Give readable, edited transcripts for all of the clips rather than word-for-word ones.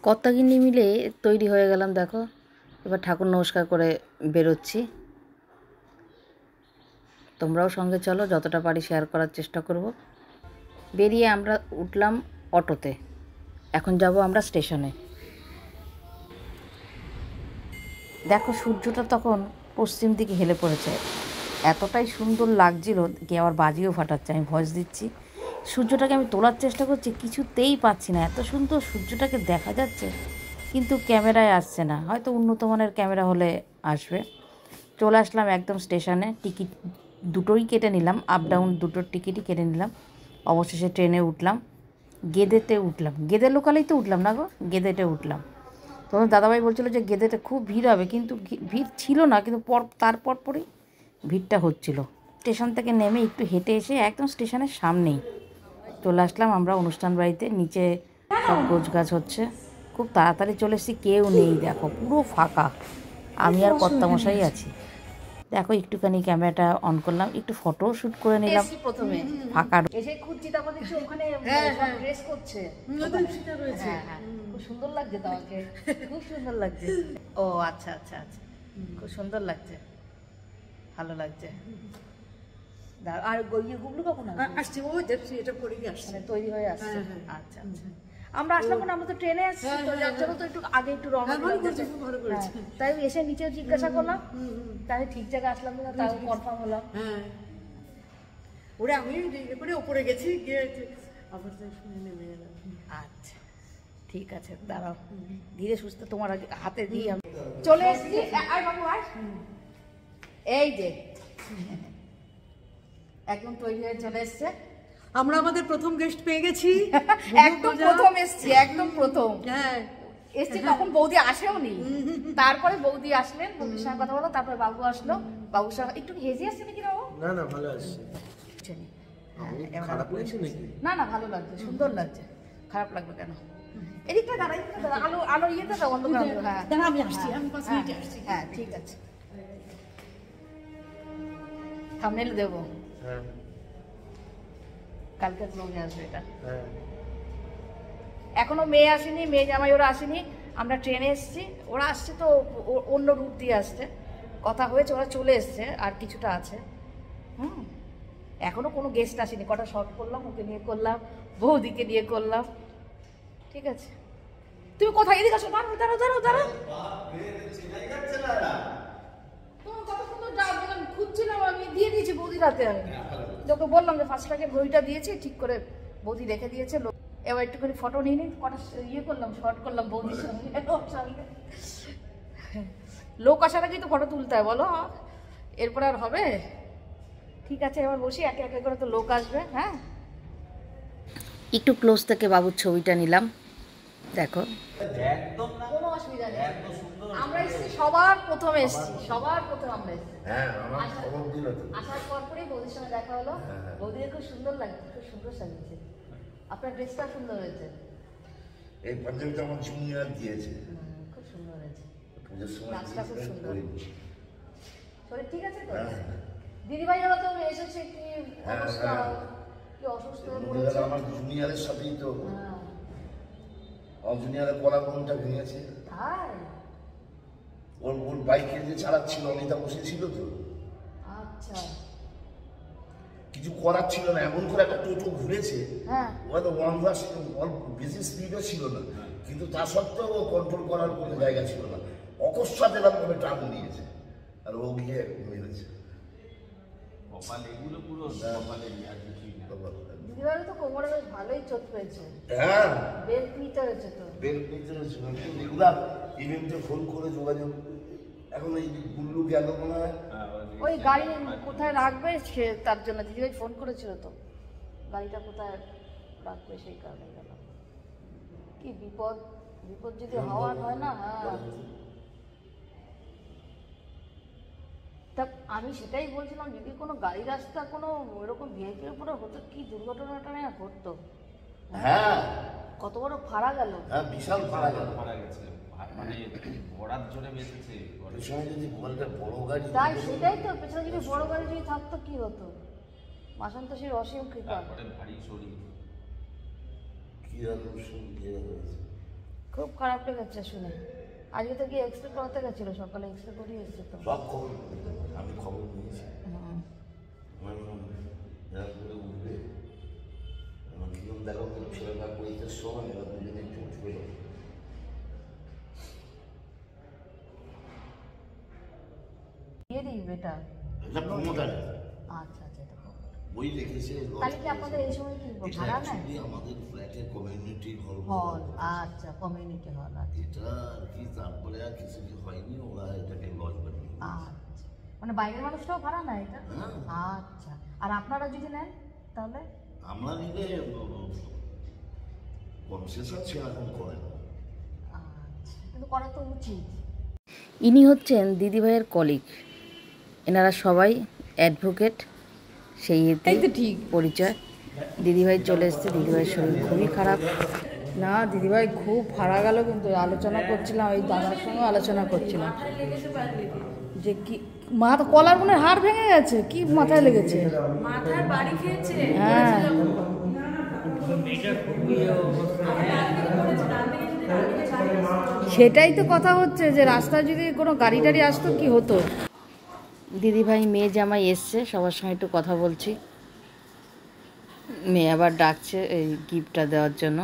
কর্তাগিন্নি মিলে তৈরি হয়ে গেলাম। দেখো, এবার ঠাকুর নমস্কার করে বেরোচ্ছি। তোমরাও সঙ্গে চলো, যতটা পারি শেয়ার করার চেষ্টা করব। বেরিয়ে আমরা উঠলাম অটোতে। এখন যাব আমরা স্টেশনে। দেখো, সূর্যটা তখন পশ্চিম দিকে হেলে পড়েছে। এতটাই সুন্দর লাগছিল, কি আবার বাজিও ফাটাচ্ছে। আমি ভয়েস দিচ্ছি, সূর্যটাকে আমি তোলার চেষ্টা করছি, কিছুতেই পাচ্ছি না। এত সুন্দর সূর্যটাকে দেখা যাচ্ছে, কিন্তু ক্যামেরায় আসছে না। হয়তো উন্নত মানের ক্যামেরা হলে আসবে। চলে আসলাম একদম স্টেশনে। টিকিট দুটোই কেটে নিলাম, আপ ডাউন দুটোর টিকিটই কেটে নিলাম। অবশেষে ট্রেনে উঠলাম, গেদেতে উঠলাম। গেদে লোকালেই তো উঠলাম না গো, গেদেতে উঠলাম। তখন দাদাভাই বলছিল যে গেদেতে খুব ভিড় হবে, কিন্তু ভিড় ছিল না, কিন্তু তারপর পরেই ভিড়টা হচ্ছিল। স্টেশন থেকে নেমে একটু হেঁটে এসে একদম স্টেশনের সামনেই চলে আসলাম আমরা অনুষ্ঠান বাড়িতে। নিচে সব গোছগাছ হচ্ছে। খুব তাড়াতাড়ি চলে এসেছি, কেউ নেই, দেখো পুরো ফাঁকা। আমি আর কর্তামশাই আছি। দেখো, একটুখানি ক্যামেরাটা অন করলাম, একটু ফটো শ্যুট করে নিলাম। প্রথমে ফাঁকা এসে খুঁজছি, তারপর দেখছি ওখানে ড্রেস করছে। হ্যাঁ, খুব সুন্দর লাগছে তোমাকে, খুব সুন্দর লাগছে। ও আচ্ছা আচ্ছা আচ্ছা, খুব সুন্দর লাগছে, ভালো লাগছে। আর গুবলু কখন আসছে? ও দেখছি এটা পরেই আসছে, তৈরি হয়ে আসছে। আচ্ছা আচ্ছা, আমরা আসলাম না, আমরা তো ট্রেনে আসছি, তো যার জন্য তো একটু আগে একটু রওনা দিলাম। তাই এসে নিচে জিজ্ঞাসা করলাম, তাহলে ঠিক জায়গায় আসলাম না, তাও কনফার্ম হলাম। ওরা আমি করে উপরে গেছি, গিয়ে আবার শুনে নেমে এলাম। আচ্ছা ঠিক আছে, দাঁড়াও, ধীরে সুস্থে তোমার হাতে দিয়ে আমি চলে এসেছি। আয় বাবু আয়, এই যে একদম তৈরি হয়ে চলে এসছে। আমরা আমাদের প্রথম গেস্ট পেয়ে গেছি। একদম প্রথম এসছি, একদম প্রথম। হ্যাঁ এসছি, তখন বৌদি আসেও নি। তারপরে বৌদি আসলেন, বৌদির সঙ্গে কথা বলো, তারপরে বাবু আসলো। বাবুর সঙ্গে একটু হেজি আসছে নাকি বাবু? না না, ভালো আসছে। খারাপ লাগছে নাকি? না না, ভালো লাগছে, সুন্দর লাগছে। খারাপ লাগবে কেন? এদিকটা দাঁড়াই, আলো আলো ইয়েতে দাও, অন্ধকার। হ্যাঁ দাঁড়া, আমি আসছি, আমি 5 মিনিটে আসছি। হ্যাঁ ঠিক আছে, থাম্বনেল দেবো। হ্যাঁ কালকে ব্লগে আসবে এটা। হ্যাঁ, এখনো মেয়ে আসেনি, মেয়ে জামাই ওরা আসেনি। আমরা ট্রেনে এসেছি, ওরা আসছে তো অন্য রুট দিয়ে আসছে। কথা হয়েছে, ওরা চলে এসছে, আর কিছুটা আছে। এখনো কোনো গেস্ট আসেনি। কটা শর্ট করলাম, ওকে নিয়ে করলাম, বৌদিকে নিয়ে করলাম। ঠিক আছে, তুমি কোথায়? এদিকে আসো, দাঁড়াও দাঁড়াও দাঁড়াও দাঁড়াও। তোমার কত সুন্দর ডাক দিলাম, খুঁজছিলাম, আমি দিয়ে দিয়েছি বৌদির হাতে। আমি তোকে বললাম যে ফার্স্ট টাকে ঘড়িটা দিয়েছি, ঠিক করে বৌদি রেখে দিয়েছে। এবার একটুখানি ফটো নিয়ে নিই, কটা ইয়ে করলাম, শর্ট করলাম বৌদির সঙ্গে। লোক আসার আগেই তো ফটো তুলতে হয়, বলো, এরপর আর হবে? ঠিক আছে, এবার বসি, একে একে করে তো লোক আসবে। হ্যাঁ, একটু ক্লোজ থেকে বাবুর ছবিটা নিলাম। দেখো, কোনো অসুবিধা নেই। আমরা এসেছি সবার প্রথমে, এসেছি সবার প্রথম আমরা এসেছি। আসার পর পরেই বৌদির সঙ্গে দেখা হলো। বৌদিকে খুব সুন্দর লাগছে, খুব সুন্দর সাজিয়েছে। আপনার ড্রেসটা সুন্দর হয়েছে। এই পাঞ্জাবিটা আমার জুনিয়র দিয়েছে, খুব সুন্দর হয়েছে। পুজোর সময় নাচটা খুব সুন্দর। করিনি। শরীর ঠিক আছে তো? দিদিভাই ওরা তো এসেছে, কি অবস্থা, কি অসুস্থ হয়ে পড়েছে। আমার জুনিয়রের সাথেই তো, আমার জুনিয়রের কলা বোনটা ভেঙেছে। তাই? ওর ওর বাইকে যে চালাচ্ছিল, অনিতা বসেছিল তো। আচ্ছা, কিছু করার ছিল না, এমন করে একটা টোটো ঘুরেছে। হ্যাঁ, ওটা ওয়ান ভার্স, বেশি স্পিডও ছিল না, কিন্তু তা সত্ত্বেও ও কন্ট্রোল করার কোনো জায়গা ছিল না। অকস্মাৎ এরকম ভাবে টান দিয়েছে, আর ও গিয়ে মেরেছে। দিদিভাই তো কোমরে বেশ ভালোই চোট পেয়েছে। হ্যাঁ, বেল্ট নিতে হয়েছে তো। বেল্ট নিতে হয়েছিল, রেগুলার ইভেন্টে ফোন করে যোগাযোগ। এখন এই গুল্লু গেল মনে হয়, ওই গাড়ি কোথায় রাখবে সে, তার জন্য দিদিভাই ফোন করেছিল তো, গাড়িটা কোথায় রাখবে সেই কারণে গেলাম। কি বিপদ, বিপদ যদি হওয়ার হয় না। হ্যাঁ, তা আমি সেটাই বলছিলাম, যদি কোনো গাড়ি রাস্তা কোনো এরকম ভেহিকেল উপরে হতো, কি দুর্ঘটনাটা না ঘটতো। হ্যাঁ কত বড় ফাড়া গেল। হ্যাঁ, বিশাল ফাড়া গেল। মানে ঘোড়ার জোরে বেঁচেছে। পেছনে যদি বলটা বড় গাড়ি, তাই সেটাই তো, পেছনে যদি বড় গাড়ি যদি থাকতো কি হতো। মাসান তো সেই অসীম কৃপা। ভারী শরীর, কি আর হয়েছে। খুব খারাপ লেগেছে শুনে। আজকে তো কি এক্সরে করাতে গেছিল, সকালে এক্সরে করিয়ে এসছে তো। সব খবর আমি খবর নিয়েছি। উঠবে নিয়ম দেখো ছেলেটা পরীক্ষার সময় এবার দুজনে উঠবে। এটা এটা ক্ষমতা নেই। আচ্ছা আচ্ছা, এটা বই লিখেছে। তাহলে কি আপনাদের এই সময় কি ভাড়া নেয়? আমাদের ফ্ল্যাটের কমিউনিটি হল। হল, আচ্ছা, কমিউনিটি হল। এটা আর কি, তারপরে আর কিছু কি হয়নি, ওরা এটাকে লজ বানিয়ে। আচ্ছা, মানে বাইরের মানুষটাও ভাড়া নেয় এটা? আচ্ছা, আর আপনারা যদি নেন তাহলে? আমরা নিলে কনসেশন সেরকম করে না। আচ্ছা, কিন্তু করা তো উচিত। ইনি হচ্ছেন দিদিভাইয়ের কলিগ, এনারা সবাই অ্যাডভোকেট, সেই ঠিক পরিচয়। দিদিভাই চলে এসছে, দিদিভাইয়ের শরীর খুবই খারাপ। না দিদিভাই খুব ভাড়া গেল, কিন্তু আলোচনা করছিলাম, ওই দাদার সঙ্গে আলোচনা করছিলাম যে কি মাথা কলার মনে হাড় ভেঙে গেছে, কি মাথায় লেগেছে, মাথায় বাড়ি খেয়েছে। হ্যাঁ সেটাই তো কথা হচ্ছে, যে রাস্তায় যদি কোনো গাড়ি টাড়ি আসতো কি হতো। দিদিভাই মেয়ে জামাই এসছে, সবার সঙ্গে একটু কথা বলছি। মেয়ে আবার ডাকছে এই গিফটটা দেওয়ার জন্য।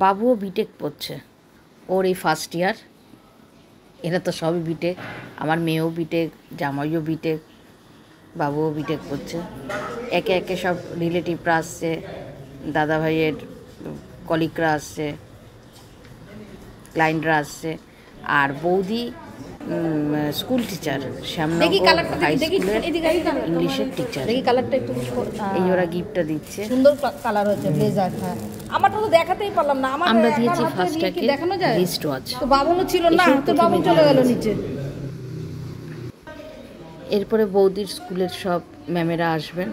বাবুও বিটেক পড়ছে, ওর এই ফার্স্ট ইয়ার। এরা তো সবই বিটেক, আমার মেয়েও বিটেক, জামাইও বিটেক, বাবুও বিটেক পড়ছে। একে একে সব রিলেটিভরা আসছে, দাদাভাইয়ের কলিগরা আসছে, ক্লায়েন্টরা আসছে। আর বৌদি স্কুল টিচার, শ্যামনগর হাই স্কুলের ইংলিশের টিচার। দেখি কালারটা একটু, এই ওরা গিফটটা দিচ্ছে, সুন্দর কালার হচ্ছে ব্লেজার। হ্যাঁ, আমারটা তো দেখাতেই পারলাম না। আমরা দিয়েছি ফার্স্ট ট্যাগে দেখানো যায়, রিস্ট ওয়াচ। তো বাবুনও ছিল না, তো বাবু চলে গেল নিচে। এরপরে বৌদির স্কুলের সব ম্যামেরা আসবেন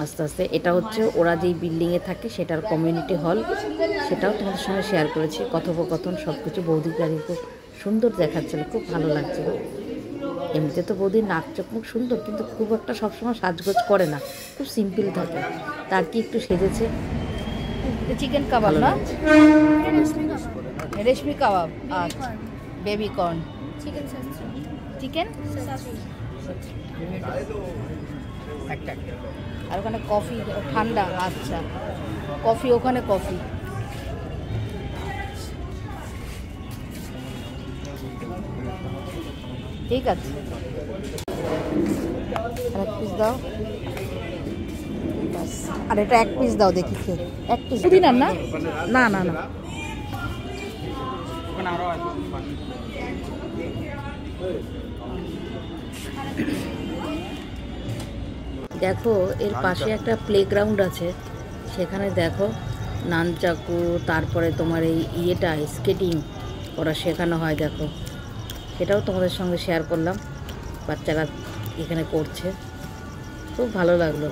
আস্তে আস্তে। এটা হচ্ছে ওরা যেই বিল্ডিংয়ে থাকে সেটার কমিউনিটি হল, সেটাও তোমাদের সঙ্গে শেয়ার করেছি। কথোপকথন সব কিছু বৌদির গাড়ি খুব সুন্দর দেখাচ্ছিল, খুব ভালো লাগছিল। এমনিতে তো বৌদির নাক চোখ মুখ সুন্দর, কিন্তু খুব একটা সবসময় সাজগোজ করে না, খুব সিম্পল থাকে। তার কি একটু সেজেছে। চিকেন কাবাব না, রেশমি কাবাব, আচ্ছা, বেবি কর্ন, চিকেন আর ওখানে কফি ঠান্ডা। আচ্ছা, কফি ওখানে, কফি। ঠিক আছে, আর এক পিস দাও। আর এটা এক পিস দাও, দেখি খেয়ে এক পিস। পুদিনা না, না না না, দেখো এর পাশে একটা প্লেগ্রাউন্ড আছে, সেখানে দেখো নানচাকু, তারপরে তোমার এই ইয়েটা স্কেটিং ওরা শেখানো হয়। দেখো সেটাও তোমাদের সঙ্গে শেয়ার করলাম, বাচ্চারা এখানে করছে, খুব ভালো লাগলো।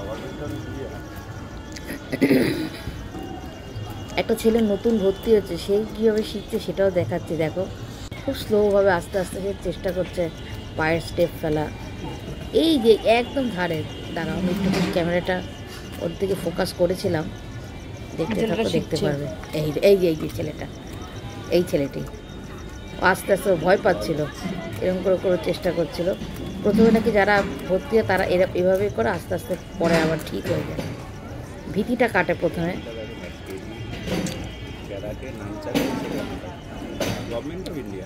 একটা ছেলে নতুন ভর্তি হচ্ছে, সেই কীভাবে শিখছে সেটাও দেখাচ্ছে। দেখো খুব স্লোভাবে আস্তে আস্তে সে চেষ্টা করছে পায়ের স্টেপ ফেলা। এই যে একদম ধারে, দাঁড়াও আমি একটু ক্যামেরাটা ওর দিকে ফোকাস করেছিলাম, দেখতে থাকো, দেখতে পারবে। এই যে ছেলেটা, এই ছেলেটি আস্তে আস্তে ভয় পাচ্ছিল, এরকম করে করে চেষ্টা করছিল। প্রথমে নাকি যারা ভর্তি হয় তারা এভাবে করে আস্তে আস্তে পরে আবার ঠিক হয়ে যায়, ভীতিটা কাটে প্রথমে। Government of India.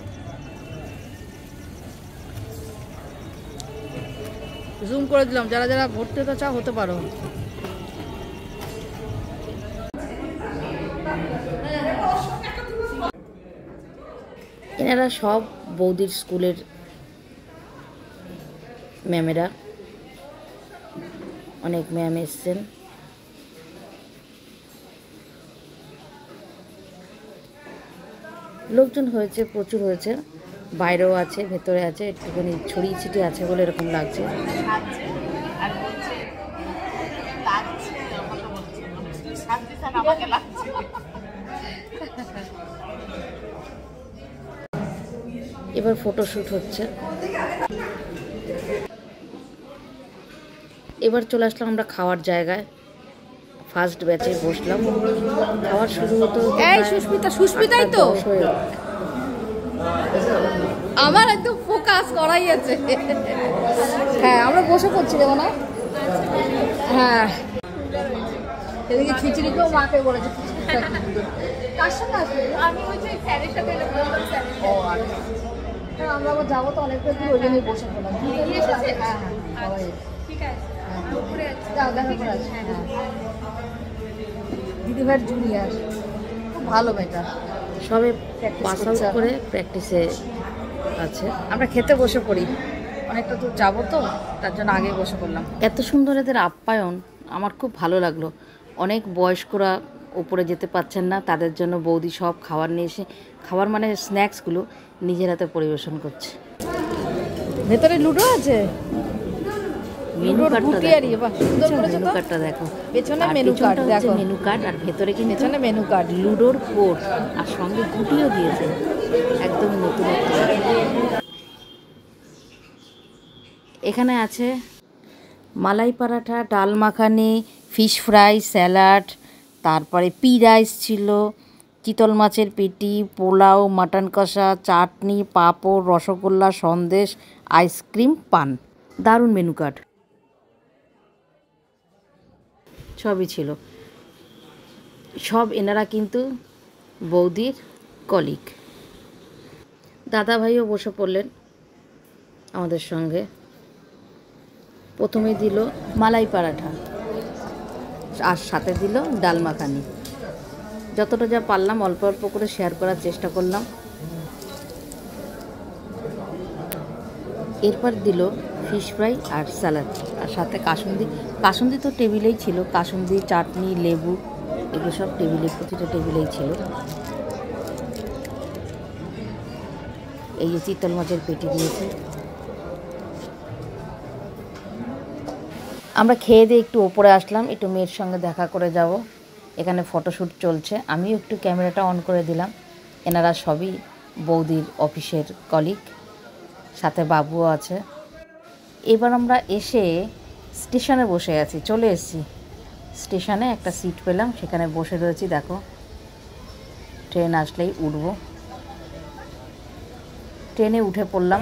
জুম করে দিলাম, যারা যারা ভর্তি হতে চাও হতে পারো। এনারা সব বৌদির স্কুলের ম্যামেরা, অনেক ম্যাম এসছেন। লোকজন হয়েছে, প্রচুর হয়েছে, বাইরেও আছে, ভেতরে আছে, একটুখানি ছড়িয়ে ছিটিয়ে আছে বলে এরকম লাগছে। এবার ফটোশ্যুট হচ্ছে। এবার চলে আসলাম আমরা খাওয়ার জায়গায়। ফার্স্ট ব্যাচে বসলাম, খাওয়ার শুরু হতো। এই সুস্মিতাই তো আমার একদম ফোকাস করাই আছে। হ্যাঁ আমরা বসে পড়ছি যেমন না। হ্যাঁ এদিকে খিচুড়িকেও মাকে বলেছে কার সঙ্গে আসবে? আমি ওই যে স্যারের সাথে ও আচ্ছা। হ্যাঁ আমরা আবার যাবো তো অনেকটা দূর, ওই জন্যই বসে পড়লাম। হ্যাঁ সবাই ঠিক আছে যাও দেখা করে আসি। দিদিভাইয়ের জুনিয়র খুব ভালো মেয়েটা, সবে Practice পাস করছে আউট এখন। করে প্র্যাকটিসে আছে। আমরা খেতে বসে পড়ি, অনেকটা দূর যাবো তো তার জন্য আগে বসে পড়লাম। এত সুন্দর এদের আপ্যায়ন আমার খুব ভালো লাগলো। অনেক বয়স্করা ওপরে যেতে পারছেন না, তাদের জন্য বৌদি সব খাবার নিয়ে এসে, খাবার মানে স্ন্যাক্সগুলো নিজের হাতে পরিবেশন করছে। ভেতরে লুডো আছে, মেনু লুডোর কার্ডটা গুটি আর ইয়ে, বাহ, সুন্দর করেছে মেনু তো। কার্ডটা দেখো, পেছনে আর মেনু কার্ড পেছনটা হচ্ছে দেখো, মেনু কার্ড, আর ভেতরে কিন্তু পেছনে মেনু কার্ড। লুডোর কোড আর সঙ্গে গুটিও দিয়েছে, একদম নতুন। এখানে আছে মালাই পরাঠা, ডাল মাখানি, ফিশ ফ্রাই, স্যালাড, তারপরে পি রাইস ছিল, চিতল মাছের পেটি, পোলাও, মাটন কষা, চাটনি, পাঁপড়, রসগোল্লা, সন্দেশ, আইসক্রিম, পান। দারুণ মেনু কার্ড, সবই ছিল। সব এনারা কিন্তু বৌদির কলিগ। দাদা ভাইও বসে পড়লেন আমাদের সঙ্গে। প্রথমে দিল মালাই পরাঠা আর সাথে দিল ডাল মাখানি। যতটা যা পারলাম অল্প অল্প করে শেয়ার করার চেষ্টা করলাম। এরপর দিল ফিশ ফ্রাই আর স্যালাড, আর সাথে কাসুন্দি। কাসুন্দি তো টেবিলেই ছিল, কাসুন্দি, চাটনি, লেবু, এগুলো সব টেবিলে, প্রতিটা টেবিলেই ছিল। এই যে চিতল মাছের পেটি দিয়েছে। আমরা খেয়ে দিয়ে একটু ওপরে আসলাম, একটু মেয়ের সঙ্গে দেখা করে যাব। এখানে ফটোশ্যুট চলছে, আমিও একটু ক্যামেরাটা অন করে দিলাম। এনারা সবই বৌদির অফিসের কলিগ, সাথে বাবুও আছে। এবার আমরা এসে স্টেশনে বসে আছি, চলে এসেছি স্টেশনে। একটা সিট পেলাম, সেখানে বসে রয়েছি। দেখো ট্রেন আসলেই উঠবো। ট্রেনে উঠে পড়লাম।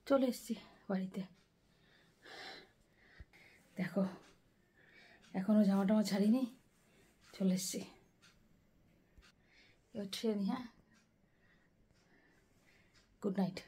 চলে এসেছি বাড়িতে। দেখো এখনো জামা টামা ছাড়িনি, চলে এসেছি। এবার ট্রেন। হ্যাঁ, গুড নাইট।